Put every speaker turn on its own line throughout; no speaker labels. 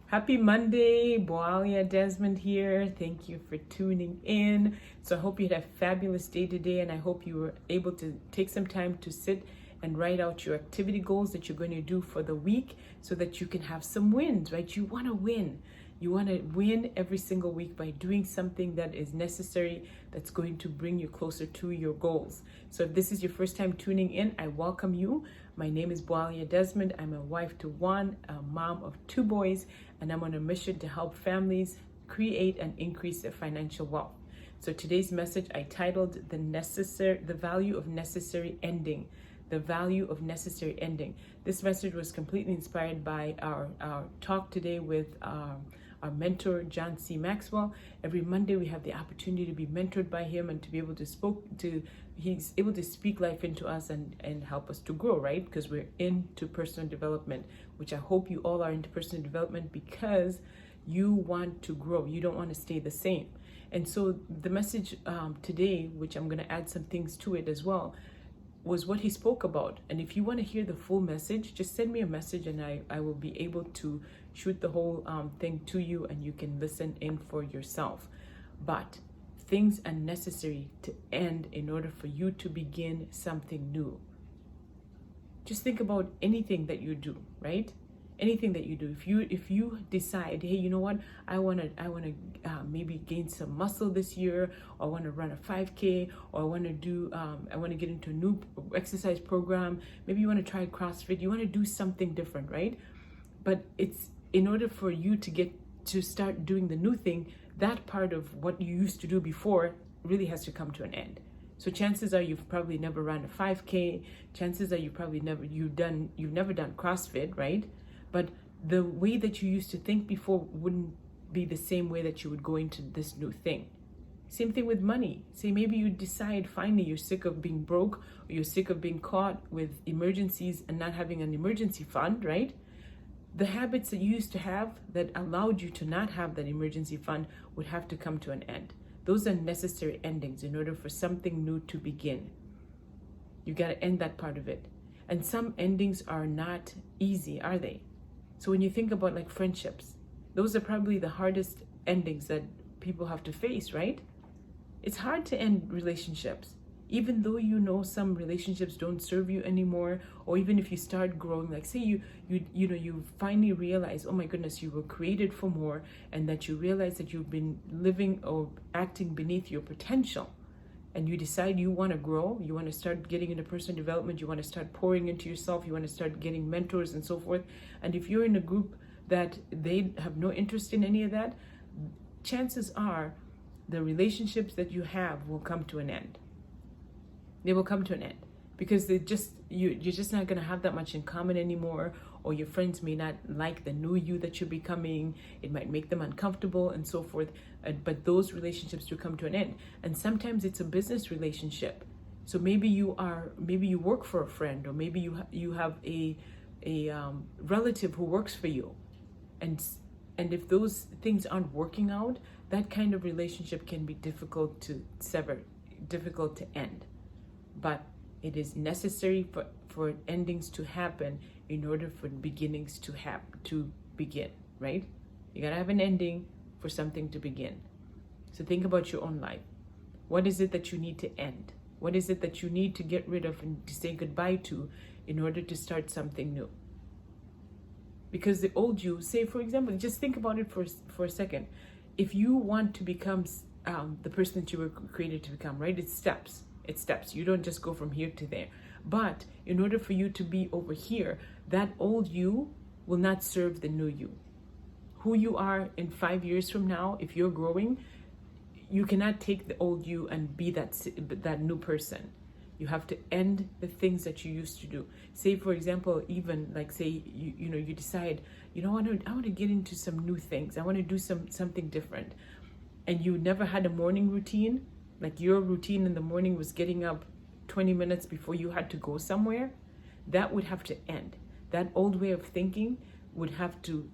Happy Monday, Boalia Desmond here. Thank you for tuning in. So I hope you had a fabulous day today, and I hope you were able to take some time to sit and write out your activity goals that you're going to do for the week so that you can have some wins, right? You want to win. You want to win every single week by doing something that is necessary, that's going to bring you closer to your goals. So if this is your first time tuning in, I welcome you. My name is Boalia Desmond. I'm a wife to one, a mom of two boys, and I'm on a mission to help families create and increase their financial wealth. So today's message I titled the value of necessary ending. The value of necessary ending. This message was completely inspired by our talk today with our mentor, John C. Maxwell. Every Monday we have the opportunity to be mentored by him and to be able to he's able to speak life into us and help us to grow, right? Because we're into personal development, which I hope you all are into personal development because you want to grow. You don't want to stay the same. And so the message today, which I'm going to add some things to it as well, was what he spoke about. And if you want to hear the full message, just send me a message and I will be able to shoot the whole thing to you and you can listen in for yourself. But things are necessary to end in order for you to begin something new. Just think about anything that you do, right? Anything that you do, if you decide, hey, you know what, I want to maybe gain some muscle this year, or I want to run a 5K, or I want to get into a new exercise program. Maybe you want to try CrossFit. You want to do something different, right? But it's in order for you to start doing the new thing, that part of what you used to do before really has to come to an end. So chances are you've probably never run a 5K. Chances are you've never done CrossFit, right? But the way that you used to think before wouldn't be the same way that you would go into this new thing. Same thing with money. Say maybe you decide finally you're sick of being broke, or you're sick of being caught with emergencies and not having an emergency fund, right? The habits that you used to have that allowed you to not have that emergency fund would have to come to an end. Those are necessary endings in order for something new to begin. You got to end that part of it. And some endings are not easy, are they? So when you think about like friendships, those are probably the hardest endings that people have to face, right? It's hard to end relationships, even though you know some relationships don't serve you anymore, or even if you start growing, like say you finally realize, oh my goodness, you were created for more, and that you realize that you've been living or acting beneath your potential. And you decide you want to grow, you want to start getting into personal development, you want to start pouring into yourself, you want to start getting mentors and so forth. And if you're in a group that they have no interest in any of that, chances are the relationships that you have will come to an end. They will come to an end because you're just not going to have that much in common anymore, or your friends may not like the new you that you're becoming. It might make them uncomfortable and so forth. But those relationships do come to an end. And sometimes it's a business relationship. So maybe you work for a friend, or maybe you have a relative who works for you, and if those things aren't working out, that kind of relationship can be difficult to sever, difficult to end. But it is necessary for endings to happen in order for beginnings to begin, right? You gotta have an ending for something to begin. So think about your own life. What is it that you need to end? What is it that you need to get rid of and to say goodbye to in order to start something new? Because the old you, say for example, just think about it for a second. If you want to become the person that you were created to become, right? It's steps. You don't just go from here to there. But in order for you to be over here, that old you will not serve the new you. Who you are in 5 years from now, if you're growing, you cannot take the old you and be that new person. You have to end the things that you used to do. Say, for example, even like say you decide, I want to get into some new things. I want to do something different. And you never had a morning routine. Like your routine in the morning was getting up 20 minutes before you had to go somewhere. That would have to end. That old way of thinking you'd have to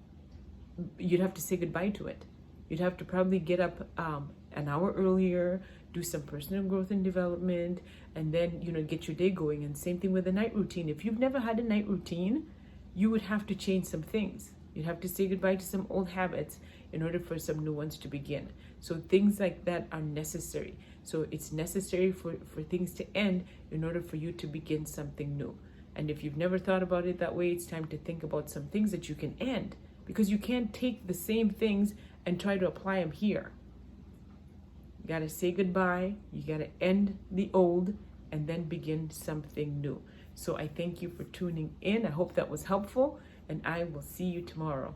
say goodbye to it. You'd have to probably get up an hour earlier, do some personal growth and development, and then get your day going. And same thing with the night routine. If you've never had a night routine, you would have to change some things. You have to say goodbye to some old habits in order for some new ones to begin. So things like that are necessary. So it's necessary for things to end in order for you to begin something new. And if you've never thought about it that way, it's time to think about some things that you can end, because you can't take the same things and try to apply them here. You got to say goodbye, you got to end the old, and then begin something new. So I thank you for tuning in. I hope that was helpful, and I will see you tomorrow.